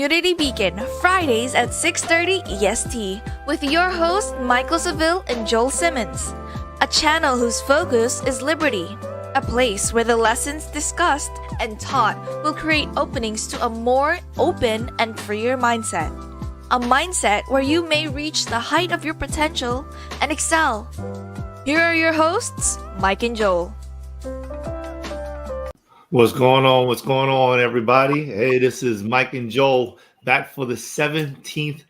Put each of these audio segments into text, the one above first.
Community Beacon, Fridays at 6:30 EST, with your hosts Michael Seville and Joel Simmons. A channel whose focus is liberty. A place where the lessons discussed and taught will create openings to a more open and freer mindset. A mindset where you may reach the height of your potential and excel. Here are your hosts, Mike and Joel. What's going on? What's going on, everybody? Hey, this is Mike and Joel back for the 17th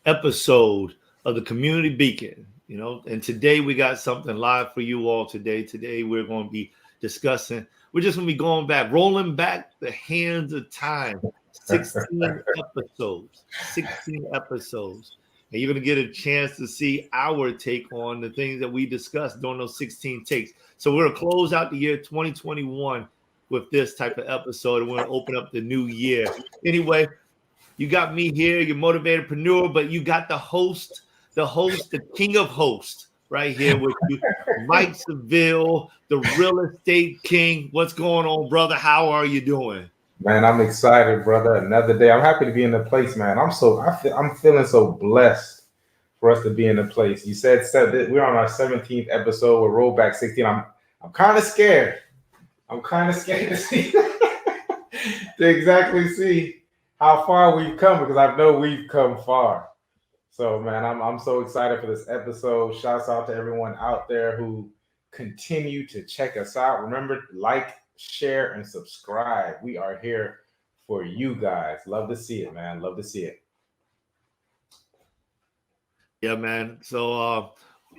episode of the Community Beacon. And today we got something live for you all today. Today we're going to be discussing, we're just going to be going back, rolling back the hands of time. 16 episodes. And you're going to get a chance to see our take on the things that we discussed during those 16 takes. So we're going to close out the year 2021 with this type of episode, and we're going to open up the new year. Anyway, you got me here, your motivatorpreneur, but you got the host, the king of hosts right here with you, Mike Seville, the real estate king. What's going on, brother? How are you doing? Man, I'm excited, brother. Another day. I'm happy to be in the place, man. I'm feeling so blessed for us to be in the place. You said that we're on our 17th episode. We're rolled back 16. I'm kind of scared. I'm kind of scared to see to exactly see how far we've come, because I know we've come far. So, man, I'm so excited for this episode. Shouts out to everyone out there who continue to check us out. Remember, like, share, and subscribe. We are here for you guys. Love to see it, man. Love to see it. Yeah, man. So,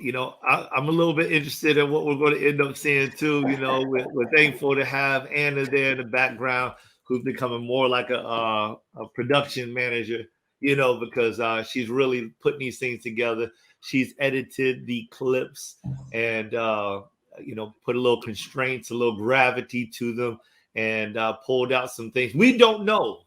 I'm a little bit interested in what we're going to end up seeing too. We're thankful to have Anna there in the background, who's becoming more like a production manager, because she's really putting these things together. She's edited the clips and, put a little constraints, a little gravity to them, and pulled out some things. We don't know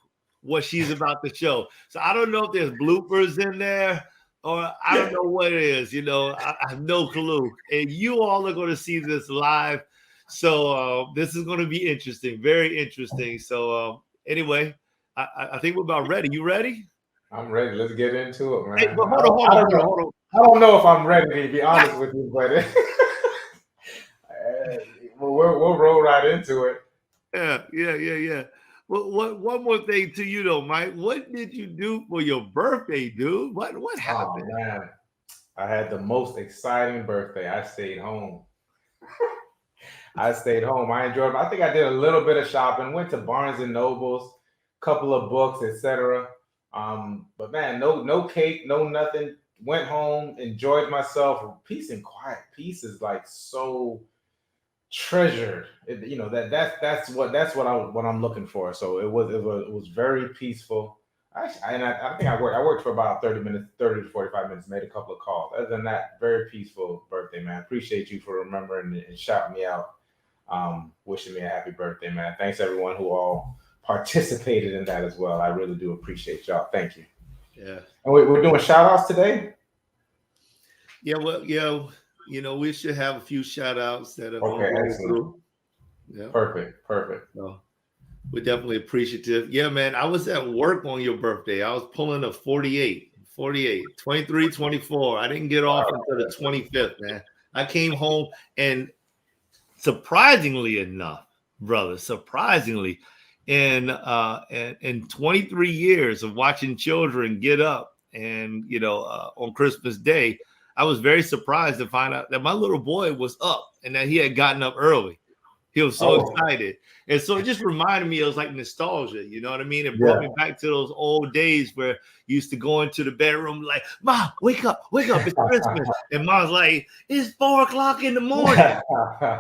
what she's about to show. So I don't know if there's bloopers in there, or I don't know what it is, I have no clue. And you all are going to see this live. So this is going to be interesting, very interesting. So anyway, I think we're about ready. You ready? I'm ready. Let's get into it, man. Hey, but hold on. I don't know if I'm ready, to be honest with you, but we'll roll right into it. Yeah. Well, one more thing to you though, Mike. What did you do for your birthday, dude? What happened? Oh, man. I had the most exciting birthday. I stayed home. I enjoyed it. I think I did a little bit of shopping. Went to Barnes and Nobles, couple of books, etc. But man, no cake, no nothing. Went home, enjoyed myself. Peace and quiet. Peace is like so treasured. That's what I'm looking for. So it was very peaceful. I think I worked for about 30 to 45 minutes, made a couple of calls. Other than that, very peaceful birthday, man. Appreciate you for remembering and shouting me out, wishing me a happy birthday, man. Thanks everyone who all participated in that as well. I really do appreciate y'all. Thank you. Yeah. And we're doing shout outs today. Yeah, well, we should have a few shout outs that are okay. Through. Yeah. Perfect. So we're definitely appreciative. Yeah, man. I was at work on your birthday. I was pulling a 48, 23, 24. I didn't get off until the 25th, man. I came home, and surprisingly enough, brother, in 23 years of watching children get up and, on Christmas Day, I was very surprised to find out that my little boy was up and that he had gotten up early. He was so excited. And so it just reminded me, it was like nostalgia, you know what I mean? It brought me back to those old days where you used to go into the bedroom like, Mom, wake up, it's Christmas. And Mom's like, it's 4:00 in the morning.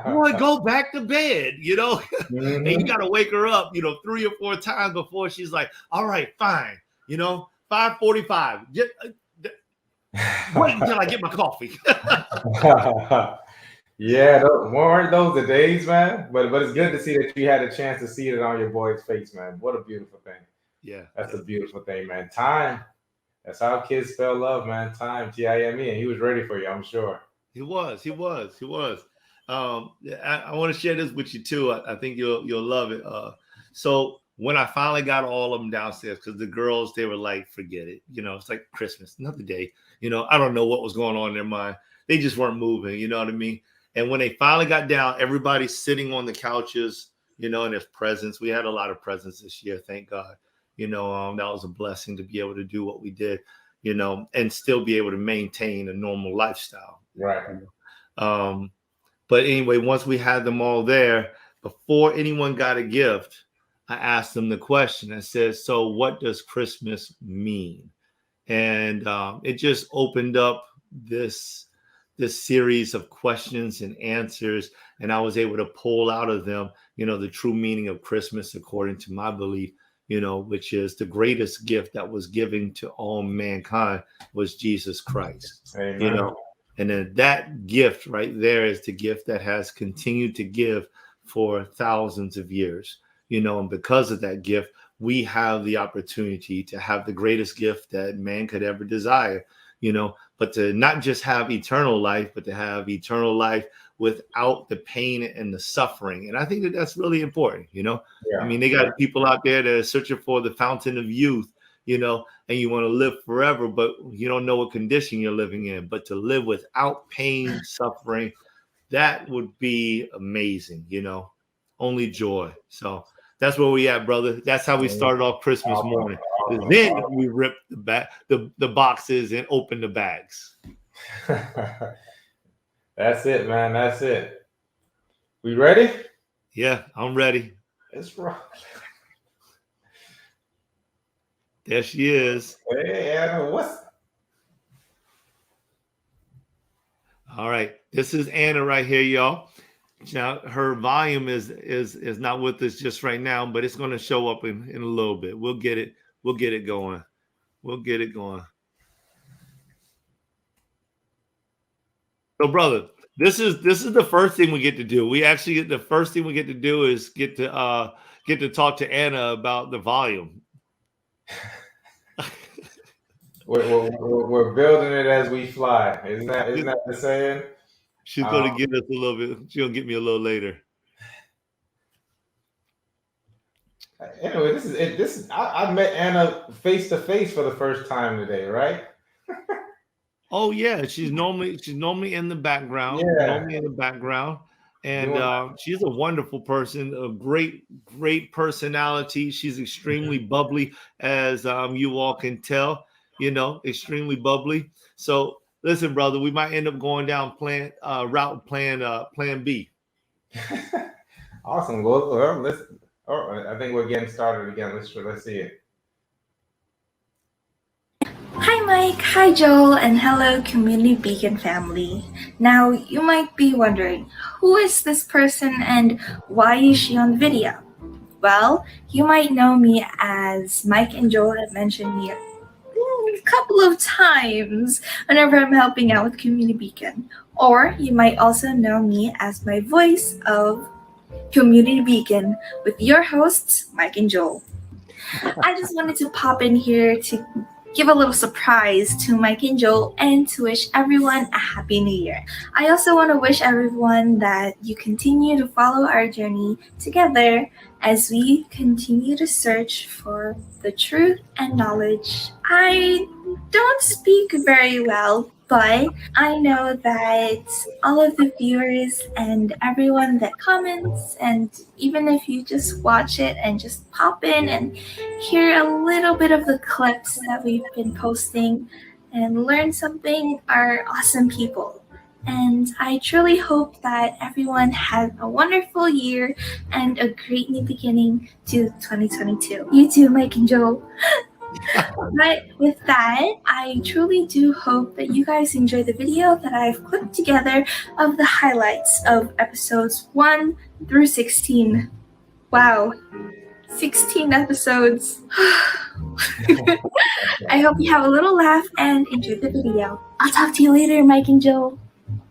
Boy, go back to bed, Mm-hmm. And you got to wake her up, 3 or 4 times before she's like, all right, fine, 5:45. Just wait until I get my coffee. Yeah, weren't those the days, man? But it's good to see that you had a chance to see it on your boy's face, man. What a beautiful thing. Yeah. That's a beautiful thing, man. Time. That's how kids spell love, man. Time, Time. And he was ready for you, I'm sure. He was. I want to share this with you too. I think you'll love it. So when I finally got all of them downstairs, because the girls, they were like, forget it. It's like Christmas, another day. I don't know what was going on in their mind. They just weren't moving. You know what I mean? And when they finally got down, everybody's sitting on the couches, and there's presents. We had a lot of presents this year, thank God. That was a blessing to be able to do what we did, and still be able to maintain a normal lifestyle. Right. But anyway, once we had them all there, before anyone got a gift, I asked them the question. I said, so what does Christmas mean? And it just opened up this series of questions and answers. And I was able to pull out of them, the true meaning of Christmas, according to my belief, which is the greatest gift that was given to all mankind was Jesus Christ. Amen. And then that gift right there is the gift that has continued to give for thousands of years, and because of that gift, we have the opportunity to have the greatest gift that man could ever desire, but to not just have eternal life, but to have eternal life without the pain and the suffering. And I think that that's really important, Yeah. I mean, they got people out there that are searching for the fountain of youth, and you want to live forever, but you don't know what condition you're living in. But to live without pain, suffering, that would be amazing, only joy. So that's where we at, brother. That's how we started off Christmas morning. Then we ripped the boxes and opened the bags. That's it, man. That's it. We ready? Yeah, I'm ready. It's wrong. There she is. Hey, Anna, what's... All right. This is Anna right here, y'all. Now, her volume is not with us just right now, but it's going to show up in a little bit. We'll get it going. We'll get it going. So, brother, this is the first thing we get to do. The first thing we get to do is get to talk to Anna about the volume. We're building it as we fly. Isn't that the saying? She's going to get us a little bit. She'll get me a little later. Anyway, this is. I met Anna face to face for the first time today, right? Oh yeah, she's normally in the background. Yeah. Normally in the background, and she's a wonderful person, a great personality. She's extremely bubbly, as you all can tell. Extremely bubbly. So listen, brother, we might end up going down plan B. Awesome. Well, listen. Oh, I think we're getting started again. Let's see it. Hi Mike, hi Joel, and hello Community Beacon family. Now you might be wondering, who is this person and why is she on video? Well, you might know me as Mike and Joel have mentioned me a couple of times whenever I'm helping out with Community Beacon. Or you might also know me as my voice of Community Beacon with your hosts, Mike and Joel. I just wanted to pop in here to give a little surprise to Mike and Joel and to wish everyone a happy new year. I also want to wish everyone that you continue to follow our journey together as we continue to search for the truth and knowledge. I don't speak very well, but I know that all of the viewers and everyone that comments, and even if you just watch it and just pop in and hear a little bit of the clips that we've been posting and learn something, are awesome people. And I truly hope that everyone has a wonderful year and a great new beginning to 2022. You too, Mike and Joel. But with that, I truly do hope that you guys enjoy the video that I've clipped together of the highlights of episodes 1 through 16. Wow, 16 episodes. I hope you have a little laugh and enjoy the video. I'll talk to you later, Mike and Joel.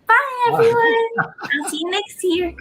Bye, everyone. I'll see you next year.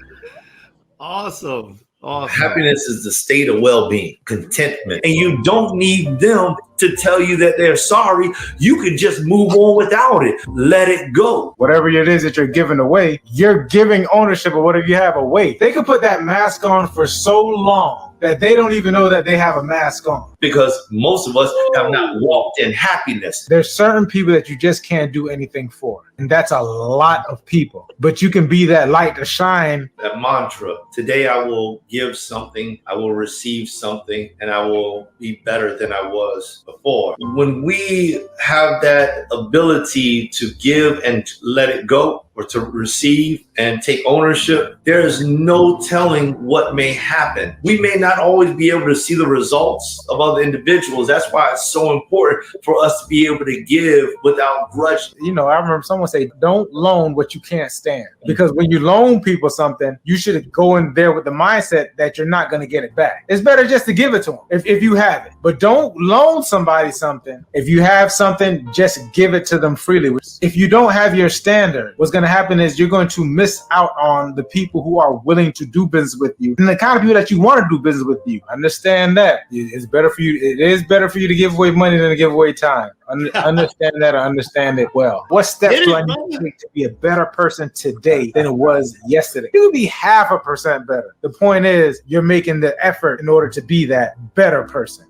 Awesome. Happiness is the state of well-being, contentment. And you don't need them to tell you that they're sorry. You can just move on without it. Let it go. Whatever it is that you're giving away, you're giving ownership of whatever you have away. They could put that mask on for so long that they don't even know that they have a mask on. Because most of us have not walked in happiness. There's certain people that you just can't do anything for. And that's a lot of people. But you can be that light to shine. That mantra, today I will give something, I will receive something, and I will be better than I was before. When we have that ability to give and let it go, or to receive and take ownership, there is no telling what may happen. We may not always be able to see the results of other individuals. That's why it's so important for us to be able to give without grudge. You know, I remember someone say, don't loan what you can't stand. Because when you loan people something, you should go in there with the mindset that you're not going to get it back. It's better just to give it to them if you have it. But don't loan somebody something. If you have something, just give it to them freely. If you don't have your standard, what's going to happen is you're going to miss out on the people who are willing to do business with you and the kind of people that you want to do business with you. Understand that. It's better for you. It is better for you to give away money than to give away time. Understand that or understand it well. What steps do I need to take to be a better person today than it was yesterday? You could be 0.5% better. The point is you're making the effort in order to be that better person.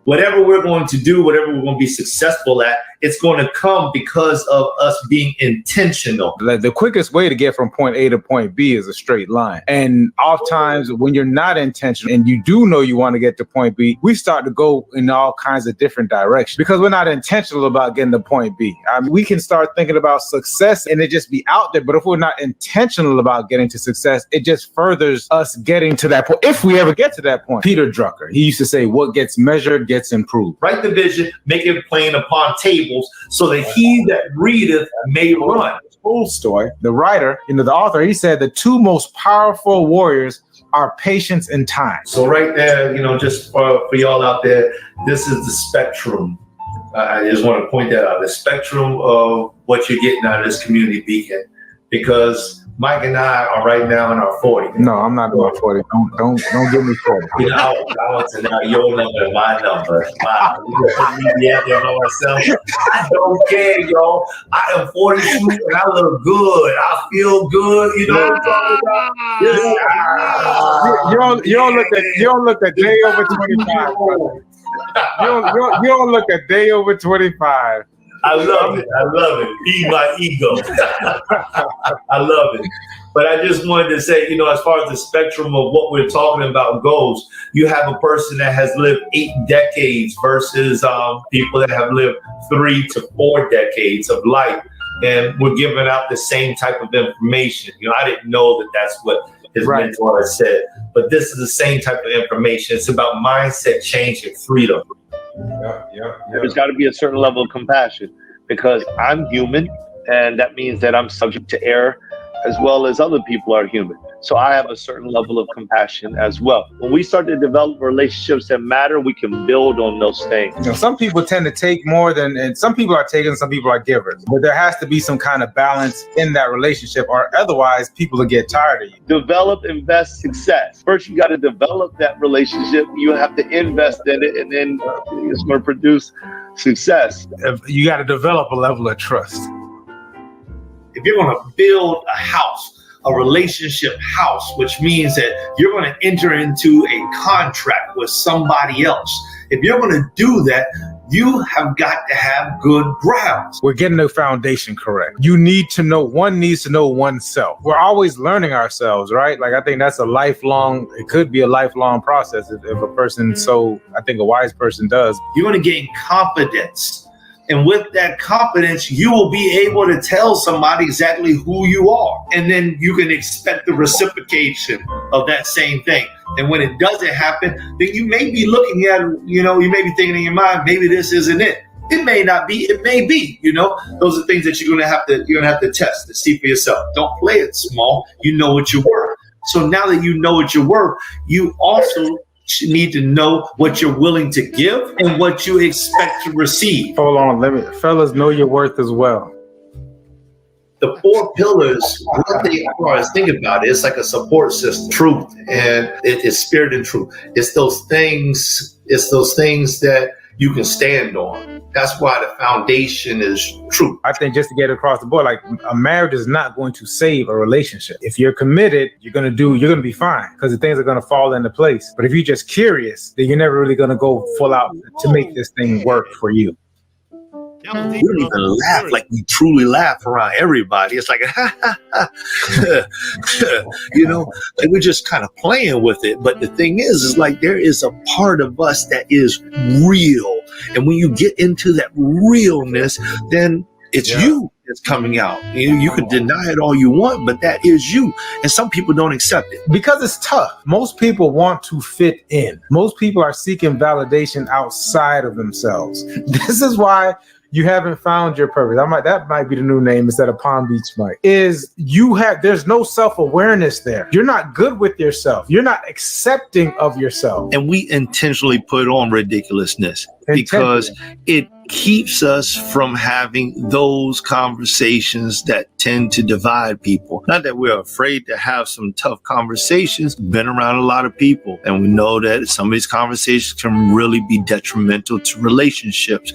Whatever we're going to do, whatever we're going to be successful at, it's going to come because of us being intentional. The quickest way to get from point A to point B is a straight line. And oftentimes when you're not intentional and you do know you want to get to point B, we start to go in all kinds of different directions because we're not intentional about getting to point B. I mean, we can start thinking about success and it just be out there. But if we're not intentional about getting to success, it just furthers us getting to that point. If we ever get to that point. Peter Drucker, he used to say, what gets measured gets improved. Write the vision, make it plain upon tables, so that he that readeth may run. Tolstoy, the writer, the author, he said the two most powerful warriors are patience and time. So right there, just for y'all out there, this is the spectrum. I just want to point that out, the spectrum of what you're getting out of this community beacon, because Mike and I are right now in our 40s. No, I'm not in my 40. Don't give me 40. I want to know your number, my number. Wow, you put me out there by myself. I don't care, yo. I am 42 and I look good. I feel good. You know what I'm talking about? You don't look a day over 25. Brother. You don't look a day over 25. I love it. I love it. Be my ego. I love it. But I just wanted to say, as far as the spectrum of what we're talking about goes, you have a person that has lived 8 decades versus people that have lived 3 to 4 decades of life. And we're giving out the same type of information. I didn't know that that's what his mentor had said. But this is the same type of information. It's about mindset change and freedom. There's got to be a certain level of compassion because I'm human, and that means that I'm subject to error as well as other people are human. So I have a certain level of compassion as well. When we start to develop relationships that matter, we can build on those things. Some people tend to take more and some people are takers, some people are givers. But there has to be some kind of balance in that relationship, or otherwise people will get tired of you. Develop, invest, success. First, you got to develop that relationship. You have to invest in it, and then it's going to produce success. You got to develop a level of trust. If you're going to build a house, a relationship house, which means that you're going to enter into a contract with somebody else. If you're going to do that, you have got to have good grounds. We're getting the foundation correct. One needs to know oneself. We're always learning ourselves, right? Like, I think that's it could be a lifelong process if a person, I think a wise person does. You're going to gain confidence. And with that confidence, you will be able to tell somebody exactly who you are. And then you can expect the reciprocation of that same thing. And when it doesn't happen, then you may be looking at, you may be thinking in your mind, maybe this isn't it. It may not be, it may be, those are things that you're going to have to test to see for yourself. Don't play it small. You know what you're worth. So now that you know what you're worth, you also need to know what you're willing to give and what you expect to receive. Hold on, fellas, know your worth as well. The 4 pillars, what they are, is think about it. It's like a support system. Truth, and it is spirit and truth. It's those things that you can stand on. That's why the foundation is true. I think just to get across the board, like a marriage is not going to save a relationship. If you're committed, you're going to be fine because the things are going to fall into place. But if you're just curious, then you're never really going to go full out to make this thing work for you. We don't even laugh like we truly laugh around everybody. It's like, you know, like we're just kind of playing with it. But the thing is like there is a part of us that is real. And when you get into that realness, then it's you that's coming out. You can deny it all you want, but that is you. And some people don't accept it. Because it's tough. Most people want to fit in. Most people are seeking validation outside of themselves. This is why you haven't found your purpose. That might be the new name instead of Palm Beach Mike. There's no self-awareness there. You're not good with yourself. You're not accepting of yourself. And we intentionally put on ridiculousness because it keeps us from having those conversations that tend to divide people. Not that we're afraid to have some tough conversations. We've been around a lot of people, and we know that some of these conversations can really be detrimental to relationships.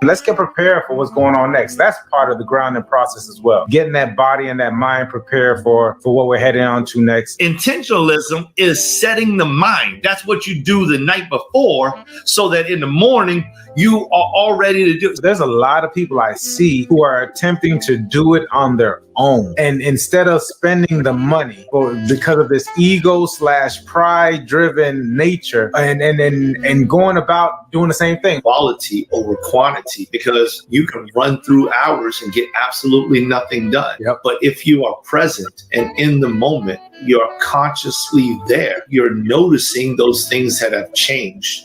Let's get prepared for what's going on next. That's part of the grounding process as well. Getting that body and that mind prepared for what we're heading on to next. Intentionalism is setting the mind. That's what you do the night before so that in the morning you are all ready to do it. There's a lot of people I see who are attempting to do it on their own. And instead of spending the money because of this ego/pride driven nature and going about doing the same thing. Quality over quantity, because you can run through hours and get absolutely nothing done. Yep. But if you are present and in the moment, you're consciously there. You're noticing those things that have changed.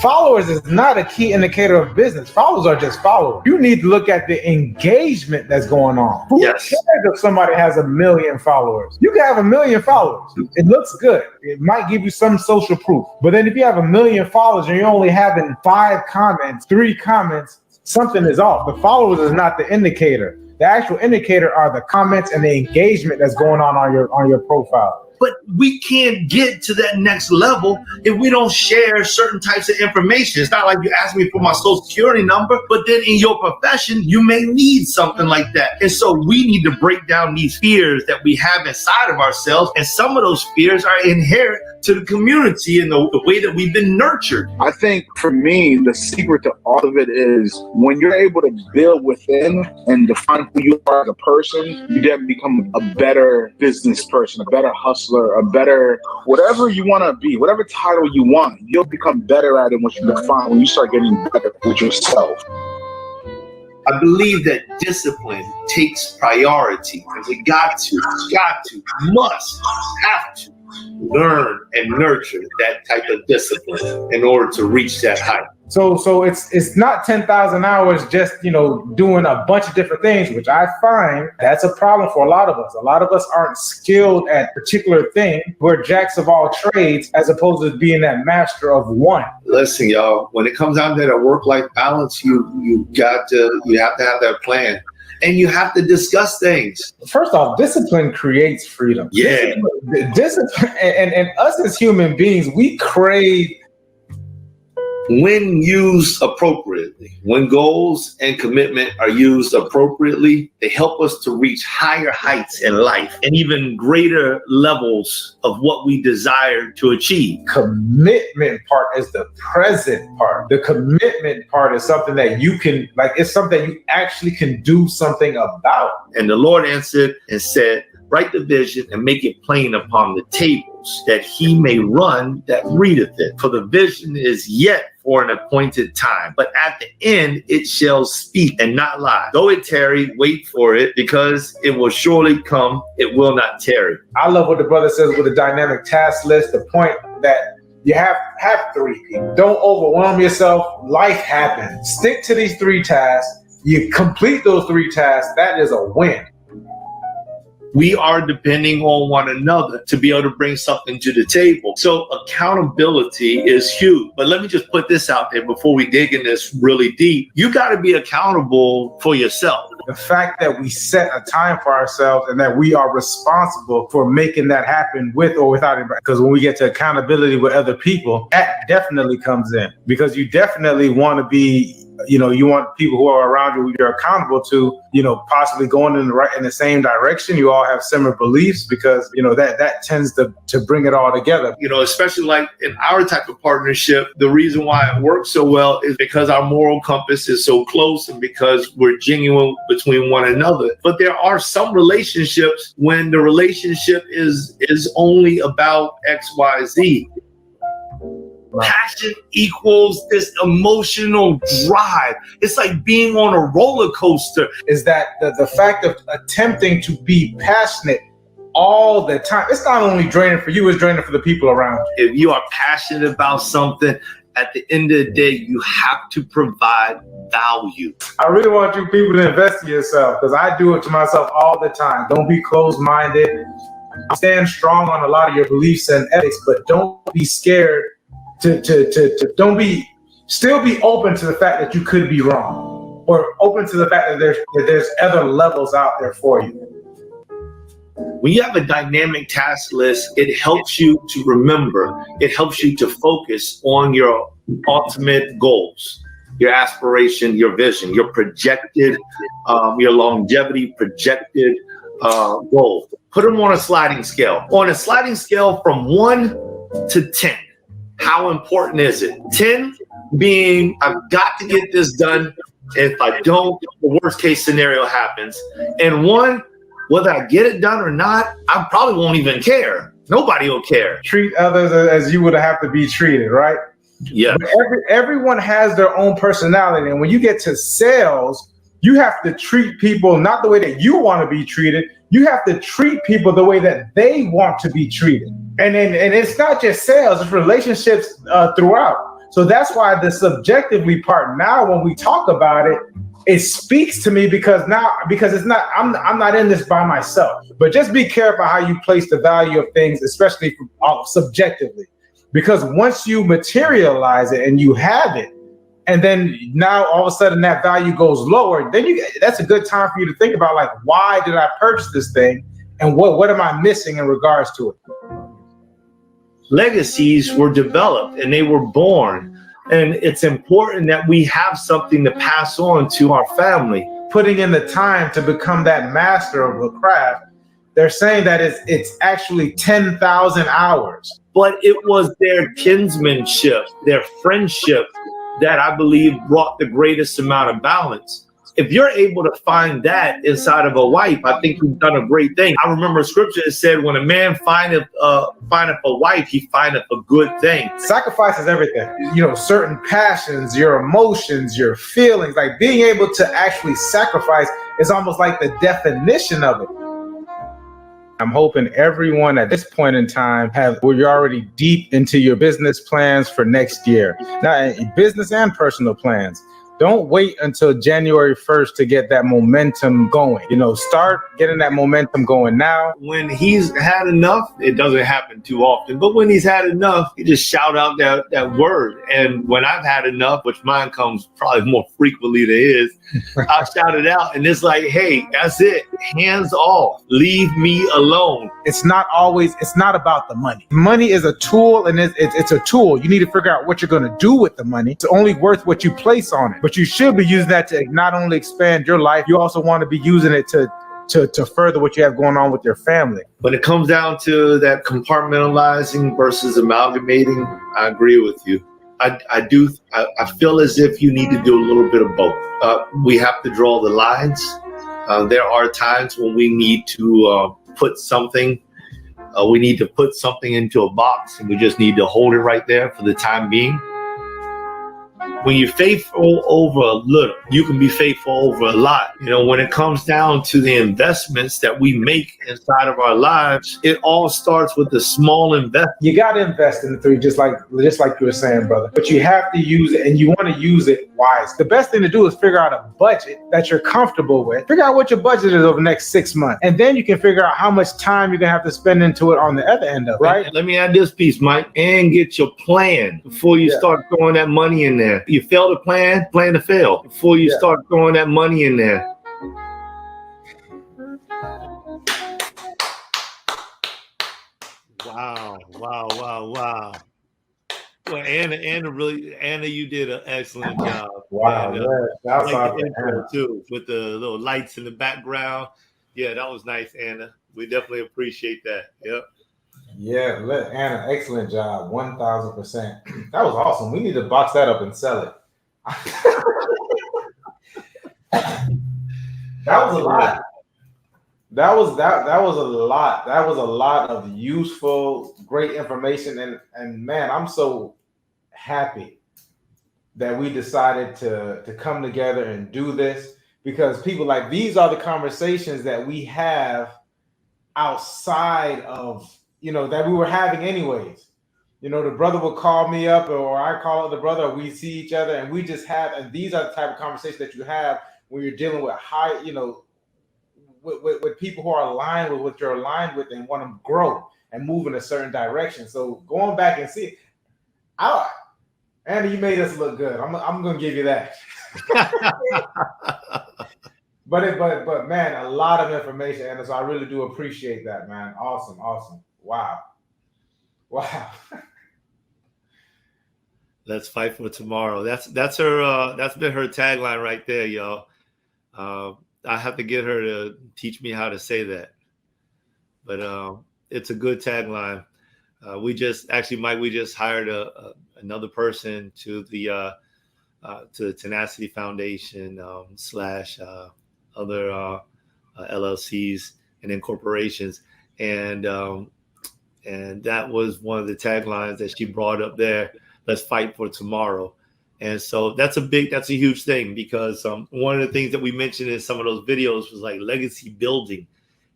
Followers is not a key indicator of business. Followers are just followers. You need to look at the engagement that's going on. Who cares if somebody has 1 million followers? You can have 1 million followers. It looks good. It might give you some social proof. But then if you have 1 million followers and you're only having 5 comments, 3 comments, something is off. The followers is not the indicator. The actual indicator are the comments and the engagement that's going on your profile. But we can't get to that next level if we don't share certain types of information. It's not like you ask me for my social security number, but then in your profession, you may need something like that. And so we need to break down these fears that we have inside of ourselves. And some of those fears are inherent to the community and the way that we've been nurtured. I think for me, the secret to all of it is when you're able to build within and define who you are as a person, you then become a better business person, a better hustler, a better whatever you want to be, whatever title you want, you'll become better at it once you define, when you start getting better with yourself. I believe that discipline takes priority because it must, have to learn and nurture that type of discipline in order to reach that height. So it's not 10,000 hours just, doing a bunch of different things, which I find that's a problem for a lot of us. A lot of us aren't skilled at particular thing. We're jacks of all trades as opposed to being that master of one. Listen, y'all, when it comes down to that work-life balance, you have to have that plan. And you have to discuss things. First off, discipline creates freedom. Yeah. Discipline and us as human beings, we crave. When used appropriately, when goals and commitment are used appropriately, they help us to reach higher heights in life and even greater levels of what we desire to achieve. Commitment part is the present part. The commitment part is something that you can, it's something you actually can do something about. And the Lord answered and said, write the vision and make it plain upon the tables, that he may run that readeth it. For the vision is yet for an appointed time, but at the end it shall speak and not lie. Though it tarry, wait for it, because it will surely come, it will not tarry. I love what the brother says with the dynamic task list, the point that you have 3 people. Don't overwhelm yourself. Life happens. Stick to these 3 tasks. You complete those 3 tasks. That is a win. We are depending on one another to be able to bring something to the table. So accountability is huge. But let me just put this out there before we dig in this really deep. You got to be accountable for yourself. the fact that we set a time for ourselves and that we are responsible for making that happen with or without anybody. Because when we get to accountability with other people, that definitely comes in, because you definitely want to be, you want people who are around you, who you're accountable to, possibly going in the same direction. You all have similar beliefs, because, that tends to bring it all together. Especially like in our type of partnership, the reason why it works so well is because our moral compass is so close and because we're genuine between one another. But there are some relationships when the relationship is only about X, Y, Z. Passion equals this emotional drive. It's like being on a roller coaster. Is that the fact of attempting to be passionate all the time? It's not only draining for you, it's draining for the people around you. If you are passionate about something, at the end of the day, you have to provide value. I really want you people to invest in yourself, because I do it to myself all the time. Don't be closed-minded. Stand strong on a lot of your beliefs and ethics, but don't be scared still be open to the fact that you could be wrong, or open to the fact that there's other levels out there for you. When you have a dynamic task list, it helps you to remember, it helps you to focus on your ultimate goals, your aspiration, your vision, your projected, your longevity projected goal. Put them on a sliding scale. On a sliding scale from 1 to 10. How important is it? 10 being, I've got to get this done. If I don't, the worst case scenario happens. And 1, whether I get it done or not, I probably won't even care. Nobody will care. Treat others as you would have to be treated, right? Yeah. Everyone has their own personality. And when you get to sales, you have to treat people not the way that you want to be treated. You have to treat people the way that they want to be treated. And it's not just sales, it's relationships throughout. So that's why the subjectively part now, when we talk about it, it speaks to me because it's not, I'm not in this by myself. But just be careful how you place the value of things, especially subjectively. Because once you materialize it and you have it, and then now all of a sudden that value goes lower, then that's a good time for you to think about, like, why did I purchase this thing? And what am I missing in regards to it? Legacies were developed and they were born. And it's important that we have something to pass on to our family. Putting in the time to become that master of the craft, they're saying that it's actually 10,000 hours. But it was their kinsmanship, their friendship, that I believe brought the greatest amount of balance. If you're able to find that inside of a wife, I think you've done a great thing. I remember a scripture that said, when a man findeth a wife, he findeth a good thing. Sacrifice is everything. Certain passions, your emotions, your feelings, like being able to actually sacrifice is almost like the definition of it. I'm hoping everyone at this point in time you're already deep into your business plans for next year. Now, business and personal plans. Don't wait until January 1st to get that momentum going. Start getting that momentum going now. When he's had enough, it doesn't happen too often, but when he's had enough, you just shout out that word. And when I've had enough, which mine comes probably more frequently than his, I'll shout it out. And it's like, hey, that's it. Hands off. Leave me alone. It's not about the money. Money is a tool, and it's a tool. You need to figure out what you're going to do with the money. It's only worth what you place on it. But you should be using that to not only expand your life, you also want to be using it to further what you have going on with your family. When it comes down to that compartmentalizing versus amalgamating, I agree with you. I feel as if you need to do a little bit of both. We have to draw the lines. There are times when we need to put something into a box, and we just need to hold it right there for the time being. When you're faithful over a little, you can be faithful over a lot. When it comes down to the investments that we make inside of our lives, it all starts with a small investment. You got to invest in the three, just like you were saying, brother. But you have to use it, and you want to use it wise. The best thing to do is figure out a budget that you're comfortable with. Figure out what your budget is over the next 6 months. And then you can figure out how much time you're going to have to spend into it on the other end of it, right? Let me add this piece, Mike, and get your plan before you start throwing that money in there. You fail to plan to fail before you start throwing that money in there. Wow. Well, Anna, you did an excellent job. Wow, And, yeah. I Shouts like out the to intro Anna. too, with the little lights in the background. Yeah, that was nice, Anna. We definitely appreciate that. Yep. Yeah, Anna, excellent job. 1000%. That was awesome. We need to box that up and sell it. That was a lot. That was a lot. That was a lot of useful, great information. And man, I'm so happy that we decided to come together and do this, because people, like, these are the conversations that we have outside of, that we were having anyways. The brother will call me up, or I call up the brother, or we see each other, and we just have, and these are the type of conversations that you have when you're dealing with high, with people who are aligned with what you're aligned with and want to grow and move in a certain direction. So going back and see, Andy, you made us look good. I'm gonna give you that. But man, a lot of information, and so I really do appreciate that, man. Awesome. Wow. Let's fight for tomorrow. That's her. That's been her tagline right there, y'all. I have to get her to teach me how to say that. But it's a good tagline. We just hired another person to the Tenacity Foundation / other LLCs and incorporations, and that was one of the taglines that she brought up there. Let's fight for tomorrow. And so that's a huge thing, because one of the things that we mentioned in some of those videos was like legacy building.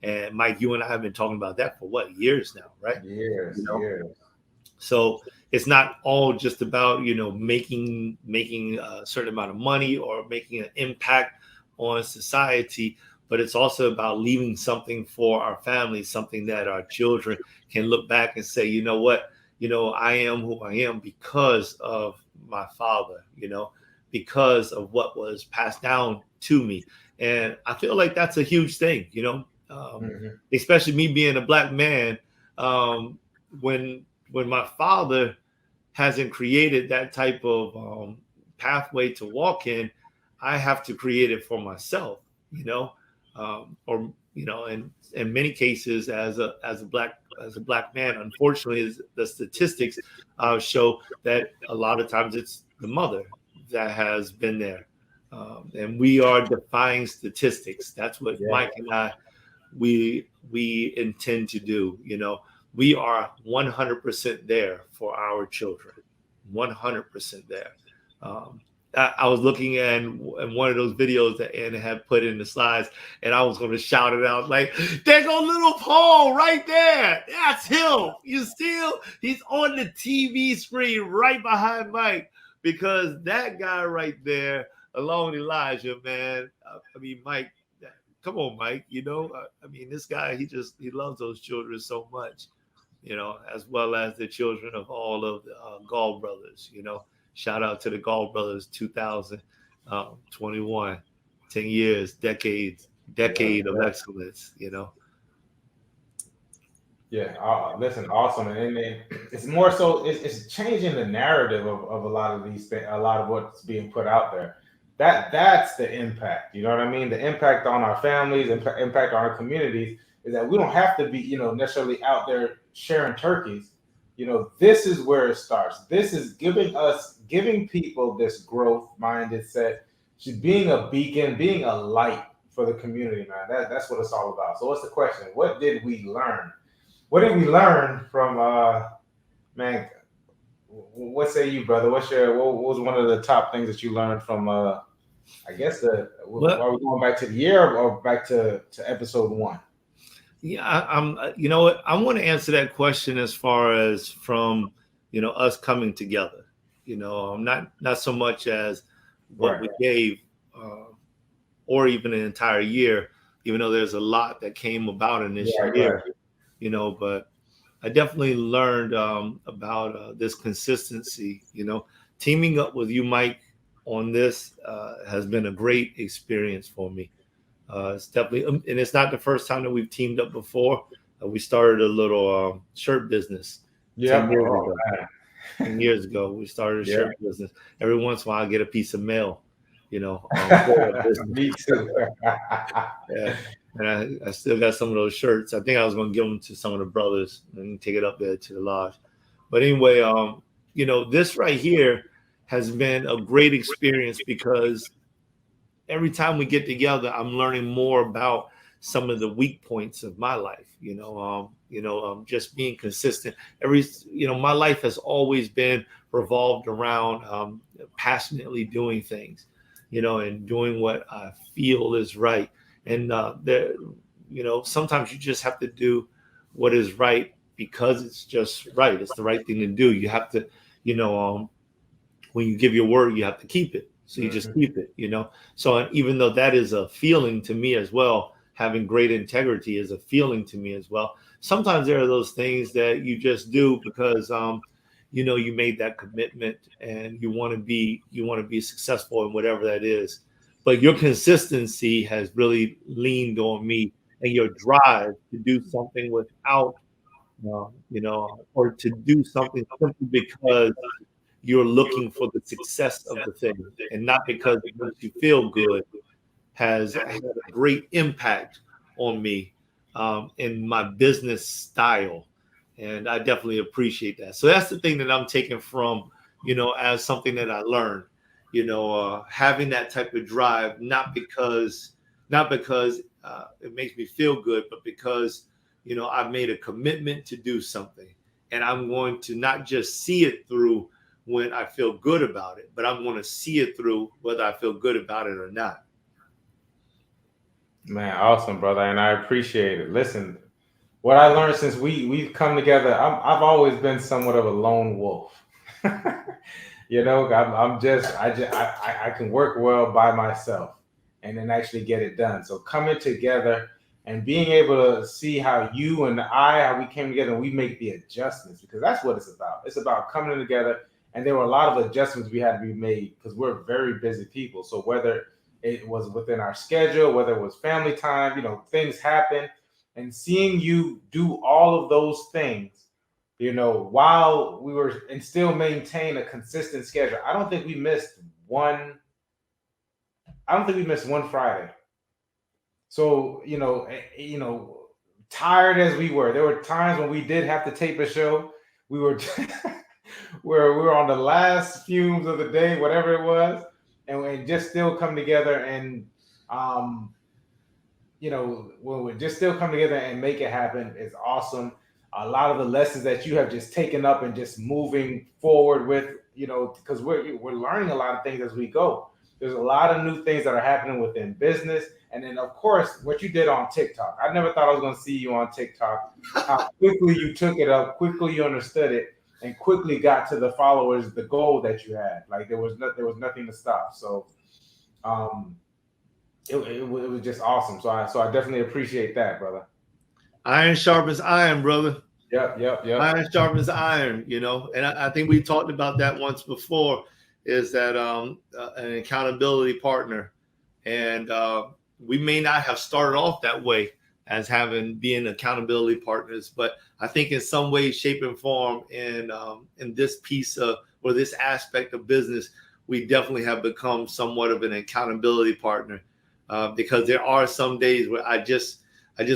And Mike, you and I have been talking about that for years now, right? Years. So it's not all just about, making a certain amount of money or making an impact on society, but it's also about leaving something for our families, something that our children can look back and say, you know what, I am who I am because of my father, because of what was passed down to me. And I feel like that's a huge thing, especially me being a Black man. When my father hasn't created that type of pathway to walk in, I have to create it for myself, or in many cases as a black man, unfortunately, the statistics show that a lot of times it's the mother that has been there, and we are defying statistics. That's what Mike and I we intend to do. We are 100% there for our children, 100% there. I was looking at one of those videos that Anna had put in the slides, and I was going to shout it out like, "There goes little Paul right there. That's him. You see him? He's on the TV screen right behind Mike, because that guy right there, along with Elijah, man. I mean, Mike. Come on, Mike. This guy, he loves those children so much, as well as the children of all of the Gall brothers. Shout out to the Gall brothers, 2021, 10 years, decade of excellence. Yeah, listen, awesome, and it's more so it's changing the narrative of a lot of these things, a lot of what's being put out there. That's the impact. You know what I mean? The impact on our families, impact on our communities, is that we don't have to be, necessarily out there sharing turkeys. This is where it starts. This is giving people this growth minded set, being a beacon, being a light for the community, man. That's what it's all about. So what's the question? What did we learn? What did we learn from man? What say you, brother? What was one of the top things that you learned from I guess are we going back to the year or back to episode 1? Yeah, you know what? I want to answer that question as far as from, us coming together. Not so much as what we gave, or even an entire year, even though there's a lot that came about in this year, but I definitely learned about this consistency. Teaming up with you, Mike, on this has been a great experience for me. It's definitely, and it's not the first time that we've teamed up before. We started a little shirt business. Yeah. 10 years ago. 10 years ago, we started a shirt business. Every once in a while, I get a piece of mail, you know. Me too. Yeah. And I still got some of those shirts. I think I was going to give them to some of the brothers and take it up there to the lodge. But anyway, you know, this right here has been a great experience because every time we get together, I'm learning more about some of the weak points of my life. Just being consistent. My life has always been revolved around passionately doing things, you know, and doing what I feel is right. And sometimes you just have to do what is right because it's just right. It's the right thing to do. You have to, when you give your word, you have to keep it. So you just keep it, you know. So even though that is a feeling to me as well, having great integrity is a feeling to me as well. Sometimes there are those things that you just do because, you made that commitment and you want to be successful in whatever that is. But your consistency has really leaned on me, and your drive to do something without, or to do something simply because you're looking for the success of the thing and not because it makes you feel good has had a great impact on me in my business style. And I definitely appreciate that. So that's the thing that I'm taking from, as something that I learned, having that type of drive, not because it makes me feel good, but because, I've made a commitment to do something, and I'm going to not just see it through when I feel good about it, but I'm going to see it through whether I feel good about it or not. Man, awesome, brother, and I appreciate it. Listen, what I learned since we've come together, I've always been somewhat of a lone wolf. I can work well by myself and then actually get it done. So coming together and being able to see how you and how we came together and we make the adjustments, because that's what it's about. It's about coming together. And there were a lot of adjustments we had to be made because we're very busy people. So whether it was within our schedule, whether it was family time, things happen. And seeing you do all of those things, while we were and still maintain a consistent schedule. I don't think we missed one Friday. So, tired as we were, there were times when we did have to tape a show. We were where we were on the last fumes of the day, whatever it was, and just still come together and, when we just still come together and make it happen is awesome. A lot of the lessons that you have just taken up and just moving forward with, because we're learning a lot of things as we go. There's a lot of new things that are happening within business. And then, of course, what you did on TikTok. I never thought I was going to see you on TikTok. How quickly you took it up, quickly you understood it, and quickly got to the followers, the goal that you had. Like there was nothing to stop. So it was just awesome. So I definitely appreciate that, brother. Iron sharpens iron, brother. Yep. Iron sharpens iron, and I think we talked about that once before, is that an accountability partner. And we may not have started off that way as being accountability partners, but I think in some way, shape, and form in this piece of, or this aspect of business, we definitely have become somewhat of an accountability partner because there are some days where I just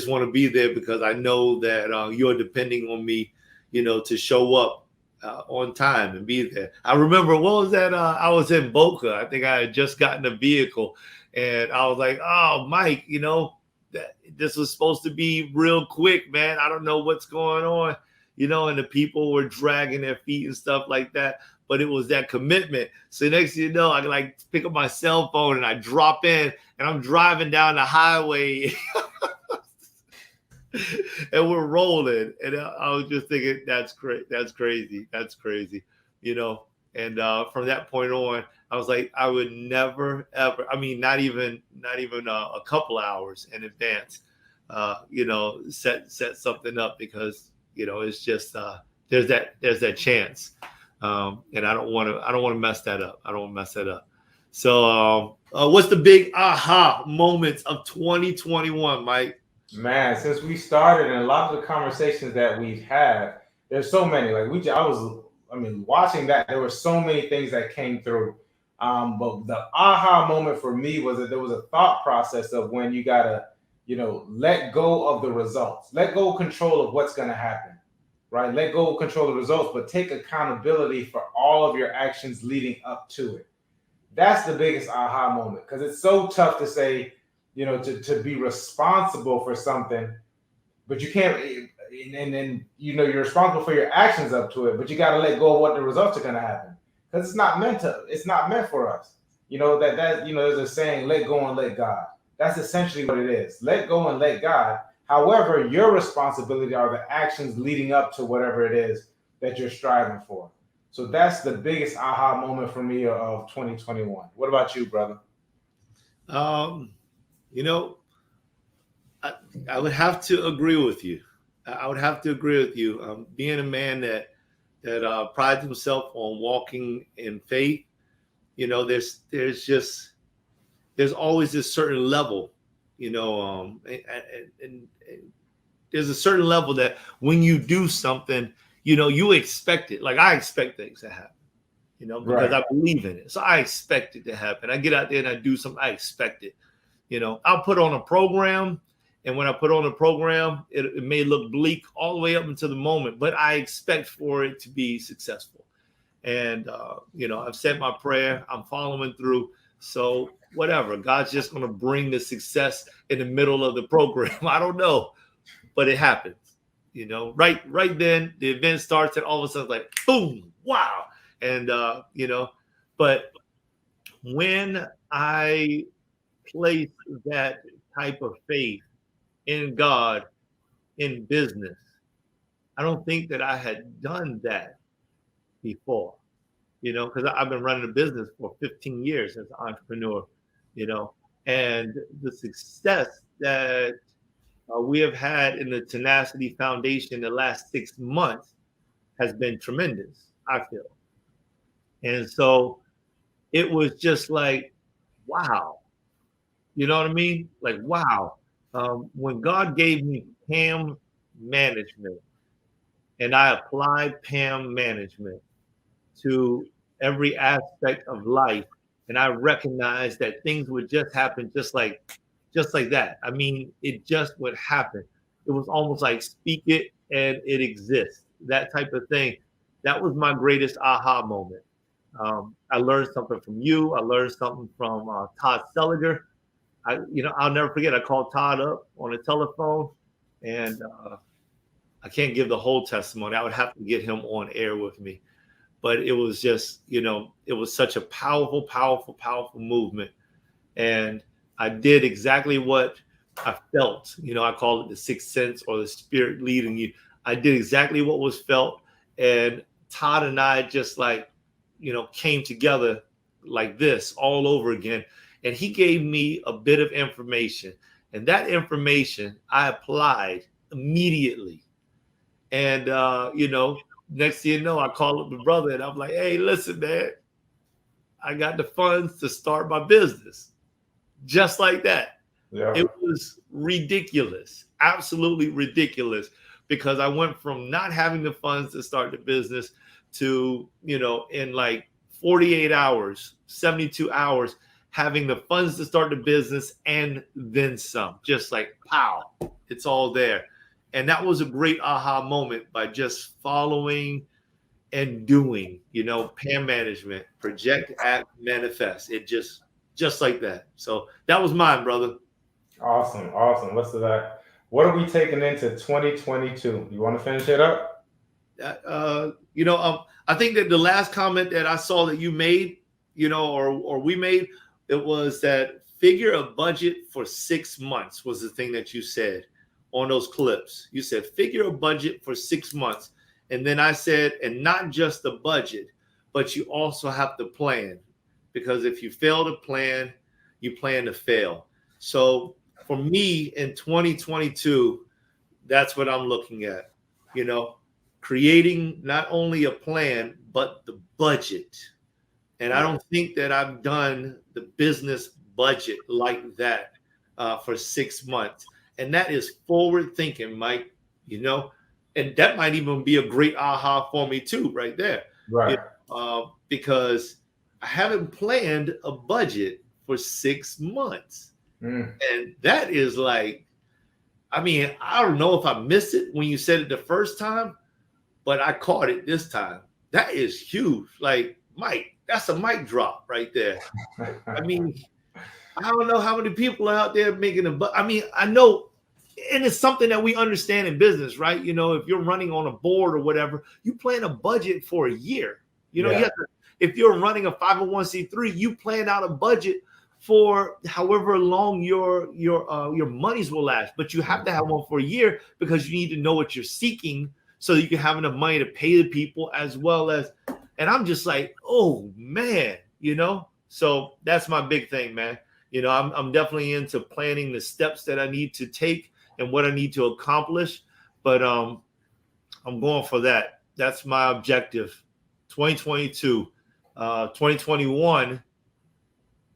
want to be there because I know that you're depending on me, to show up on time and be there. I remember, what was that? I was in Boca. I think I had just gotten a vehicle, and I was like, "Oh, Mike, this was supposed to be real quick, man. I don't know what's going on," and the people were dragging their feet and stuff like that. But it was that commitment. So next thing you know, I can pick up my cell phone and I drop in, and I'm driving down the highway. And we're rolling, and I was just thinking, that's crazy. And from that point on, I was like, I would never ever, not even a couple hours in advance, set something up, because it's just there's that chance, and I don't want to mess that up. So what's the big aha moments of 2021, Mike? Man, since we started and a lot of the conversations that we've had, there's so many. Watching that, there were so many things that came through. But the aha moment for me was that there was a thought process of when you gotta, let go of the results, let go of control of what's gonna happen, right? Let go of control of the results, but take accountability for all of your actions leading up to it. That's the biggest aha moment, because it's so tough to say, to be responsible for something, but you can't, and then you're responsible for your actions up to it, but you got to let go of what the results are going to happen, because it's not meant for us. There's a saying, let go and let God. That's essentially what it is. Let go and let God. However, your responsibility are the actions leading up to whatever it is that you're striving for. So that's the biggest aha moment for me of 2021. What about you, brother? You know, I would have to agree with you. I would have to agree with you. Being a man that prides himself on walking in faith, there's always this certain level, and there's a certain level that when you do something, you expect it. Like I expect things to happen, because I believe in it. So I expect it to happen. I get out there and I do something. I expect it. I'll put on a program, and when I put on a program, it may look bleak all the way up until the moment, but I expect for it to be successful. And, I've said my prayer, I'm following through. So whatever, God's just going to bring the success in the middle of the program. I don't know, but it happens, right then the event starts and all of a sudden like, boom, wow. And, but when I place that type of faith in God in business, I don't think that I had done that before, because I've been running a business for 15 years as an entrepreneur, and the success that we have had in the Tenacity Foundation the last 6 months has been tremendous, I feel. And so it was just like, wow. You know what I mean? Like, wow. When God gave me PAM management and I applied PAM management to every aspect of life, and I recognized that things would just happen just like that. I mean, it just would happen. It was almost like speak it and it exists. That type of thing. That was my greatest aha moment. I learned something from you. I learned something from Todd Seliger. I'll never forget. I called Todd up on the telephone, and I can't give the whole testimony. I would have to get him on air with me, but it was just, it was such a powerful, powerful, powerful movement, and I did exactly what I felt. I call it the sixth sense or the spirit leading you. I did exactly what was felt, and Todd and I just came together like this all over again. And he gave me a bit of information, and that information I applied immediately. And, next thing you know, I call up the brother and I'm like, hey, listen, man, I got the funds to start my business. Just like that. Yeah. It was ridiculous, absolutely ridiculous, because I went from not having the funds to start the business to, in like 48 hours, 72 hours, having the funds to start the business and then some, just like, pow, it's all there. And that was a great aha moment by just following and doing, PAM management, project, act, manifest. It just like that. So that was mine, brother. Awesome. Let's do that. What are we taking into 2022? You want to finish it up? I think that the last comment that I saw that you made, or we made, it was that figure a budget for 6 months was the thing that you said on those clips. You said figure a budget for 6 months. And then I said, and not just the budget, but you also have to plan. Because if you fail to plan, you plan to fail. So for me in 2022, that's what I'm looking at, creating not only a plan, but the budget. And I don't think that I've done the business budget like that for 6 months. And that is forward thinking, Mike, you know, and that might even be a great aha for me too, right there. Right. Because I haven't planned a budget for 6 months. And that is like, I mean, I don't know if I missed it when you said it the first time, but I caught it this time. That is huge. Like, Mike, that's a mic drop right there. I mean, I don't know how many people are out there making I mean, I know, and it's something that we understand in business, right? You know, if you're running on a board or whatever, you plan a budget for a year. You know, you have to, if you're running a 501c3, you plan out a budget for however long your monies will last. But you have to have one for a year because you need to know what you're seeking so you can have enough money to pay the people as well as. And I'm just like, oh man, you know. So that's my big thing, man. You know, I'm definitely into planning the steps that I need to take and what I need to accomplish. But I'm going for that. That's my objective. 2022, 2021.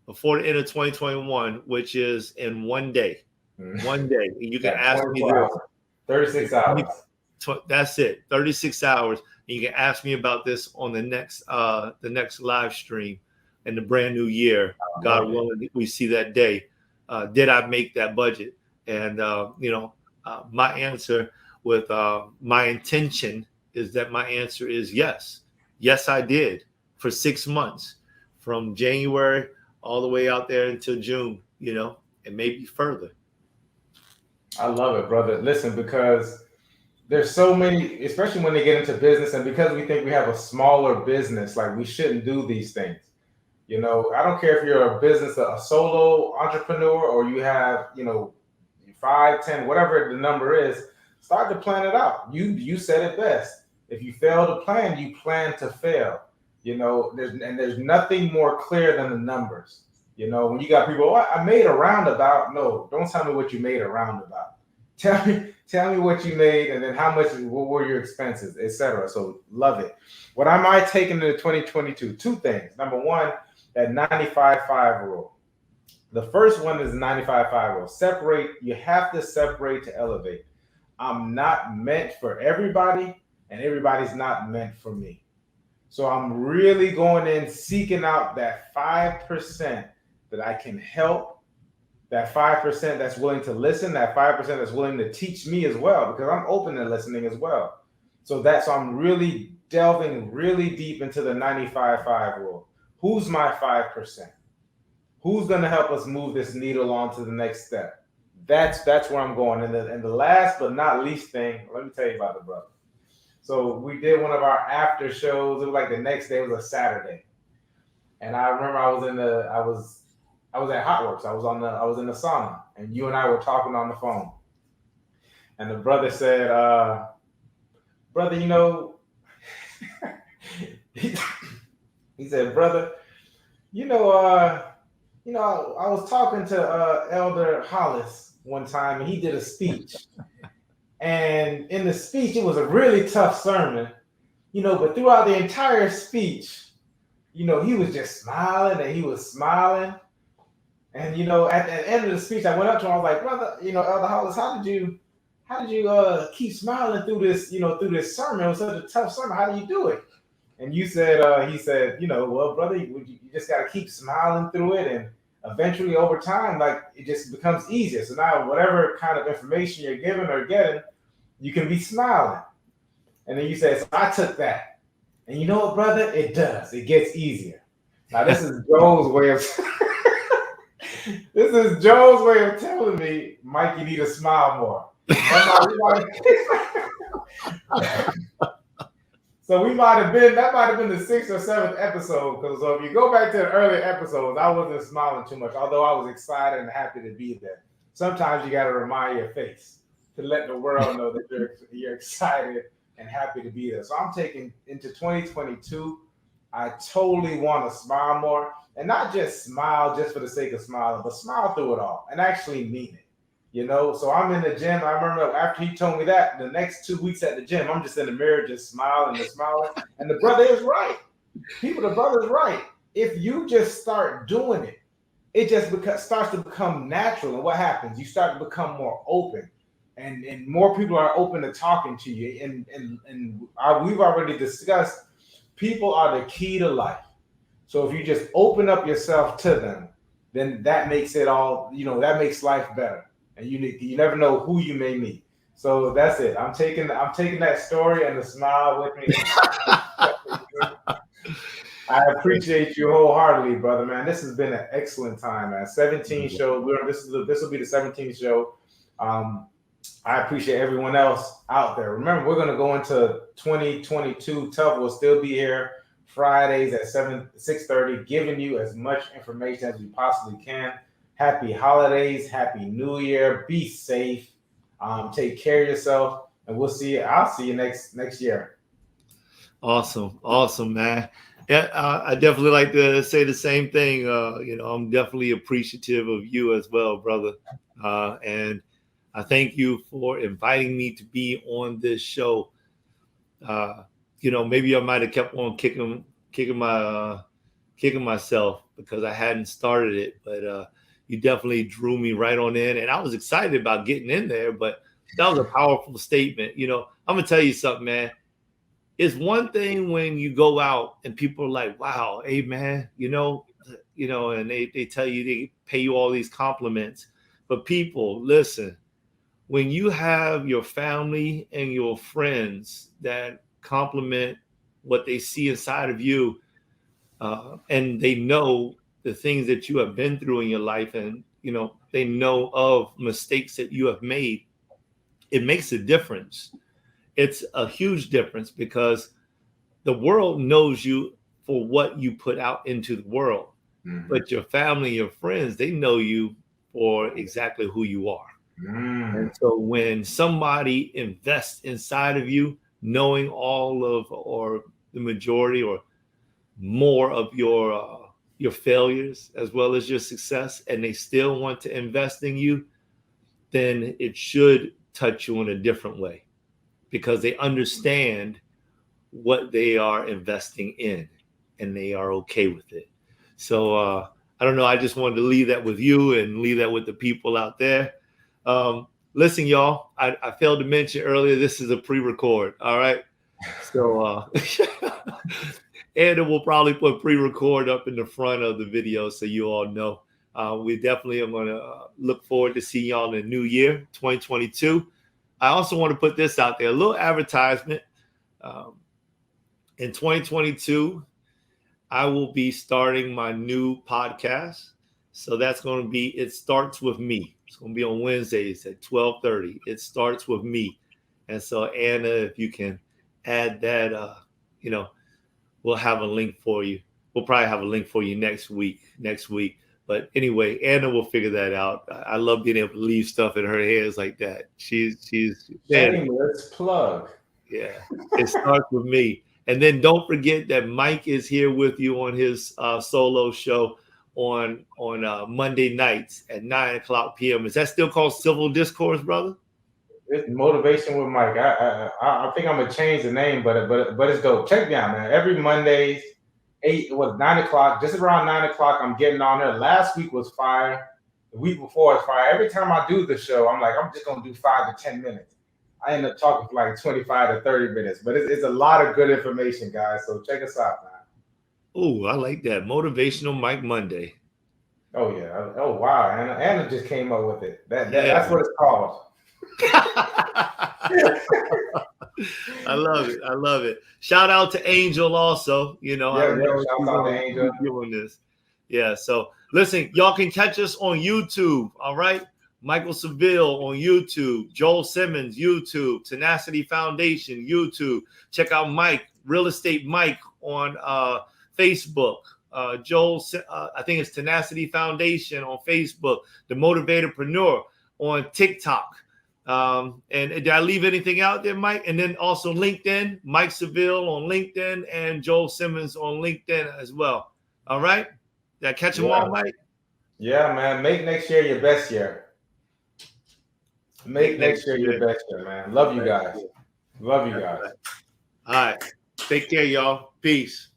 Before the end of 2021, which is in 1 day. 1 day. And you can ask me this. 36 hours. That's it. 36 hours. And you can ask me about this on the next live stream in the brand new year. God willing, we see that day. Did I make that budget? And my answer with my intention is that my answer is yes. Yes, I did for 6 months from January all the way out there until June, you know, and maybe further. I love it, brother. Listen, because there's so many, especially when they get into business, and because we think we have a smaller business, like we shouldn't do these things. You know, I don't care if you're a solo entrepreneur, or you have, 5, 10, whatever the number is, start to plan it out. You said it best. If you fail to plan, you plan to fail. You know, there's nothing more clear than the numbers. You know, when you got people, oh, I made a roundabout. No, don't tell me what you made a roundabout. Tell me what you made, and then what were your expenses, etc. So love it. What am I taking into 2022? 2 things. Number one, that 95-5 rule. The first one is the 95-5 rule. Separate. You have to separate to elevate. I'm not meant for everybody, and everybody's not meant for me. So I'm really going in, seeking out that 5% that I can help, that 5% that's willing to listen, that 5% that's willing to teach me as well, because I'm open to listening as well. So I'm really delving really deep into the 95-5 rule. Who's my 5%? Who's going to help us move this needle on to the next step? That's where I'm going. And the last but not least thing, let me tell you about the brother. So we did one of our after shows. It was like the next day was a Saturday, and I remember I was at Hotworks. I was in the sauna, and you and I were talking on the phone. And the brother said, "Brother, you know," he said, "Brother, I was talking to Elder Hollis one time, and he did a speech." And in the speech, it was a really tough sermon, but throughout the entire speech, he was just smiling and he was smiling. And, at the end of the speech, I went up to him, I was like, brother, Elder Hollis, how did you keep smiling through this, through this sermon? It was such a tough sermon. How do you do it? And he said, well, brother, you just got to keep smiling through it. And eventually over time, like it just becomes easier. So now whatever kind of information you're giving or getting, you can be smiling. And then you say, so I took that. And you know what, brother? It does. It gets easier. Now this is Joe's way of telling me, Mike, you need to smile more. So that might have been the 6th or 7th episode. Because if you go back to the earlier episodes, I wasn't smiling too much, although I was excited and happy to be there. Sometimes you got to remind your face to let the world know that you're excited and happy to be there. So I'm taking into 2022. I totally want to smile more, and not just smile just for the sake of smiling, but smile through it all and actually mean it. So I'm in the gym. I remember after he told me that, the next 2 weeks at the gym, I'm just in the mirror, just smiling and smiling. And the brother is right. The brother's right. If you just start doing it, it just starts to become natural. And what happens? You start to become more open, and more people are open to talking to you. We've already discussed people are the key to life. So if you just open up yourself to them, then that makes it all, that makes life better. And you never know who you may meet. So that's it. I'm taking that story and the smile with me. I appreciate you wholeheartedly, brother, man. This has been an excellent time, man. 17 shows. This will be the 17th show. I appreciate everyone else out there. Remember, we're going to go into 2022. Tough will still be here Fridays at 6:30, giving you as much information as we possibly can. Happy holidays, happy New Year. Be safe. Take care of yourself, and we'll see you. I'll see you next year. Awesome, man. Yeah, I definitely like to say the same thing. I'm definitely appreciative of you as well, brother. And I thank you for inviting me to be on this show. Maybe I might have kept on kicking myself because I hadn't started it, but you definitely drew me right on in, and I was excited about getting in there. But that was a powerful statement. I'm gonna tell you something, man. It's one thing when you go out and people are like, wow, hey man, and they tell you, they pay you all these compliments. But people, listen, when you have your family and your friends that compliment what they see inside of you, and they know the things that you have been through in your life, and they know of mistakes that you have made, it makes a difference. It's a huge difference because the world knows you for what you put out into the world. Mm-hmm. But your family, your friends, they know you for exactly who you are. Mm. And so when somebody invests inside of you, knowing all of, or the majority or more of your failures as well as your success, and they still want to invest in you, then it should touch you in a different way, because they understand what they are investing in and they are okay with it. So I don't know. I just wanted to leave that with you and leave that with the people out there. Listen, y'all, I failed to mention earlier, this is a pre-record. All right. So Anna will probably put pre-record up in the front of the video so you all know. We definitely are going to look forward to seeing y'all in the new year, 2022. I also want to put this out there, a little advertisement. In 2022, I will be starting my new podcast. So that's going to be, It Starts With Me. It's going to be on Wednesdays at 12:30. It Starts With Me. And so Anna, if you can add that, we'll have a link for you. We'll probably have a link for you next week. But anyway, Anna will figure that out. I love being able to leave stuff in her hands like that. She's shameless plug. Yeah, It Starts With Me. And then don't forget that Mike is here with you on his solo show on Monday nights at 9:00 p.m. Is that still called Civil Discourse, brother? It's Motivation with Mike. I think I'm gonna change the name, but it's dope. Check me out, man. Every Mondays, 9 o'clock, just around 9 o'clock, I'm getting on there. Last week was fire. The week before was fire. Every time I do the show, I'm like, I'm just gonna do 5 to 10 minutes. I end up talking for like 25 to 30 minutes, but it's a lot of good information, guys. So check us out, man. Oh, I like that. Motivational Mike Monday. Oh yeah. Oh wow. Anna just came up with it. That's what it's called. I love it. Shout out to Angel also. Shout out to Angel doing this. Yeah. So listen, y'all can catch us on YouTube. All right. Michael Seville on YouTube, Joel Simmons, YouTube, Tenacity Foundation, YouTube. Check out Mike, Real Estate Mike on Facebook. Joel, I think it's Tenacity Foundation on Facebook, The Motivatorpreneur on TikTok. And did I leave anything out there, Mike? And then also LinkedIn, Mike Seville on LinkedIn and Joel Simmons on LinkedIn as well. All right. Did I catch them all, Mike? Yeah, man. Make next year your best year. Make next year your best year, man. Love you guys. Love you guys. All right. Take care, y'all. Peace.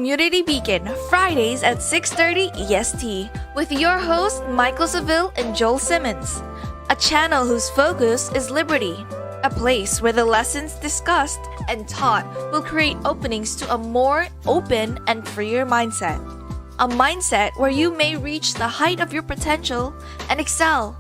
Community Beacon, Fridays at 6:30 EST, with your hosts Michael Seville and Joel Simmons. A channel whose focus is liberty. A place where the lessons discussed and taught will create openings to a more open and freer mindset. A mindset where you may reach the height of your potential and excel.